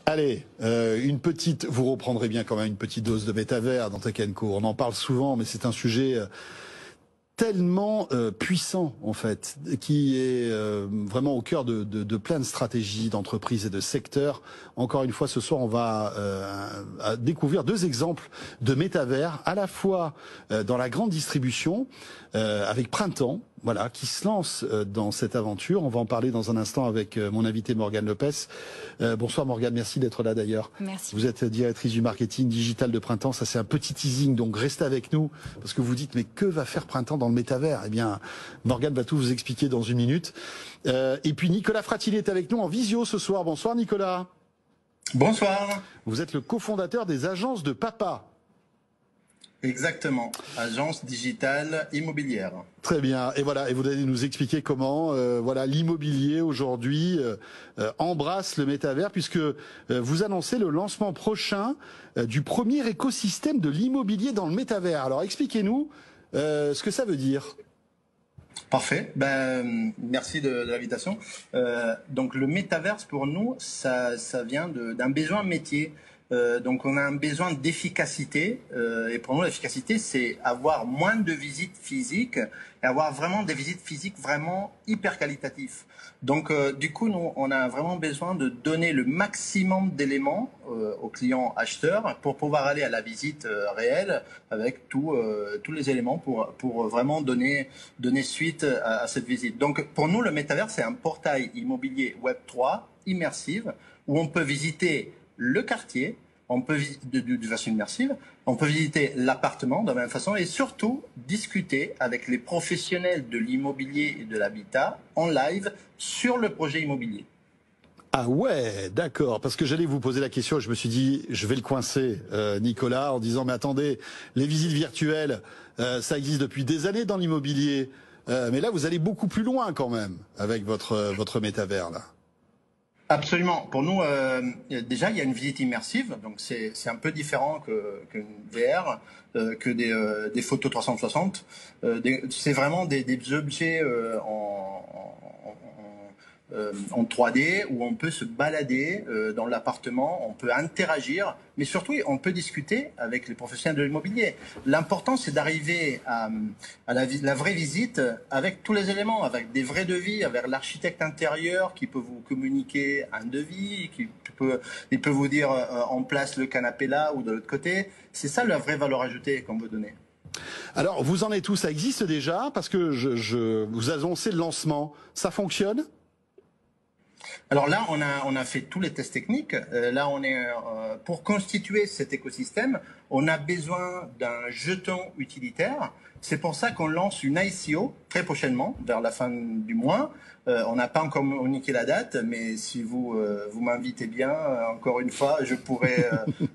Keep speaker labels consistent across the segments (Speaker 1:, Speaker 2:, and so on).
Speaker 1: Allez, vous reprendrez bien quand même une petite dose de métavers dans Tech Co. On en parle souvent, mais c'est un sujet tellement puissant en fait, qui est vraiment au cœur de plein de stratégies d'entreprises et de secteurs. Encore une fois, ce soir, on va découvrir deux exemples de métavers, à la fois dans la grande distribution, avec Printemps, voilà, qui se lance dans cette aventure. On va en parler dans un instant avec mon invité Morgane Lopez. Bonsoir Morgane, merci d'être là d'ailleurs.
Speaker 2: Merci.
Speaker 1: Vous êtes directrice du marketing digital de Printemps. Ça, c'est un petit teasing, donc restez avec nous parce que vous dites mais que va faire Printemps dans le métavers? Eh bien, Morgane va tout vous expliquer dans une minute. Et puis Nicolas Fratini est avec nous en visio ce soir. Bonsoir Nicolas.
Speaker 3: Bonsoir.
Speaker 1: Vous êtes le cofondateur des agences de papa.
Speaker 3: Exactement, agence digitale immobilière.
Speaker 1: Très bien, et voilà, et vous allez nous expliquer comment voilà l'immobilier aujourd'hui embrasse le métavers, puisque vous annoncez le lancement prochain du premier écosystème de l'immobilier dans le métavers. Alors expliquez-nous ce que ça veut dire.
Speaker 3: Parfait, merci de l'invitation. Donc le métaverse pour nous, ça vient d'un besoin métier. Donc on a un besoin d'efficacité et pour nous l'efficacité c'est avoir moins de visites physiques et avoir vraiment des visites physiques vraiment hyper qualitatives. Donc du coup nous on a vraiment besoin de donner le maximum d'éléments aux clients acheteurs pour pouvoir aller à la visite réelle avec tous les éléments pour vraiment donner suite à cette visite. Donc pour nous le métavers c'est un portail immobilier Web3 immersif où on peut visiter le quartier, on peut de façon immersive, on peut visiter l'appartement de la même façon et surtout discuter avec les professionnels de l'immobilier et de l'habitat en live sur le projet immobilier.
Speaker 1: Ah ouais, d'accord, parce que j'allais vous poser la question et je me suis dit, je vais le coincer, Nicolas, en disant, mais attendez, les visites virtuelles, ça existe depuis des années dans l'immobilier, mais là vous allez beaucoup plus loin quand même avec votre métavers là.
Speaker 3: Absolument. Pour nous, déjà, il y a une visite immersive, donc c'est un peu différent qu'une VR, que des photos 360. C'est vraiment des objets en 3D où on peut se balader dans l'appartement, on peut interagir, mais surtout on peut discuter avec les professionnels de l'immobilier. L'important c'est d'arriver à la vraie visite avec tous les éléments, avec des vrais devis, avec l'architecte intérieur qui peut vous communiquer un devis, il peut vous dire on place le canapé là ou de l'autre côté. C'est ça la vraie valeur ajoutée qu'on veut donner.
Speaker 1: Alors vous en êtes où? Ça existe déjà? Parce que vous annoncez le lancement. Ça fonctionne?
Speaker 3: Alors là, on a fait tous les tests techniques. Là, pour constituer cet écosystème, on a besoin d'un jeton utilitaire. C'est pour ça qu'on lance une ICO très prochainement, vers la fin du mois. On n'a pas encore communiqué la date, mais si vous m'invitez bien, encore une fois, je pourrai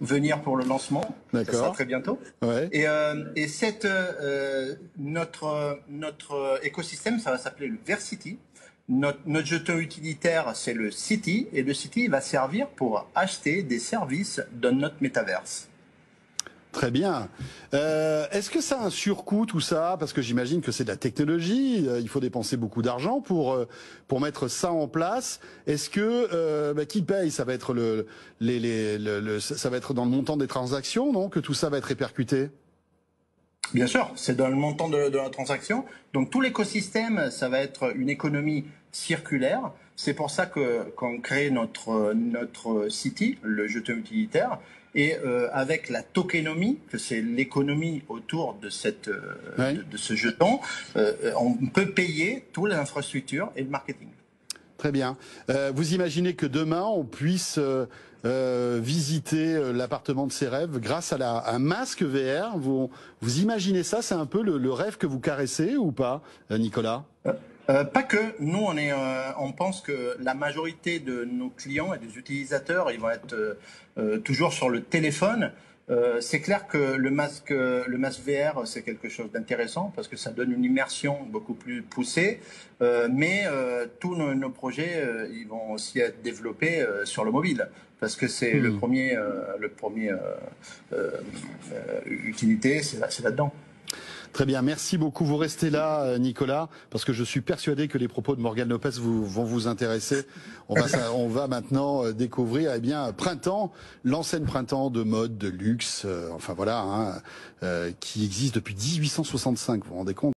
Speaker 3: venir pour le lancement. Ça sera très bientôt.
Speaker 1: Ouais.
Speaker 3: Et notre écosystème, ça va s'appeler le Versity. Notre jeton utilitaire, c'est le City, et le City va servir pour acheter des services dans notre métaverse.
Speaker 1: Très bien. Est-ce que ça a un surcoût tout ça? Parce que j'imagine que c'est de la technologie, il faut dépenser beaucoup d'argent pour mettre ça en place. Est-ce que qui paye? Ça va être ça va être dans le montant des transactions, non? Que tout ça va être répercuté?
Speaker 3: Bien sûr, c'est dans le montant de la transaction. Donc tout l'écosystème, ça va être une économie circulaire. C'est pour ça qu'on crée notre City, le jeton utilitaire, et avec la tokenomie, que c'est l'économie autour de de ce jeton, on peut payer toutes les infrastructures et le marketing.
Speaker 1: Très bien. Vous imaginez que demain on puisse visiter l'appartement de ses rêves grâce à un masque VR. Vous imaginez ça? C'est un peu le rêve que vous caressez ou pas, Nicolas?
Speaker 3: Pas que. Nous, on pense que la majorité de nos clients et des utilisateurs, ils vont être toujours sur le téléphone. C'est clair que le masque VR, c'est quelque chose d'intéressant parce que ça donne une immersion beaucoup plus poussée. Mais tous nos projets, ils vont aussi être développés sur le mobile parce que c'est le premier utilité, c'est là-dedans.
Speaker 1: Très bien, merci beaucoup. Vous restez là, Nicolas, parce que je suis persuadé que les propos de Morgane Lopez vont vous intéresser. On va maintenant découvrir, eh bien, Printemps, l'enseigne Printemps de mode, de luxe, enfin voilà, hein, qui existe depuis 1865. Vous vous rendez compte ?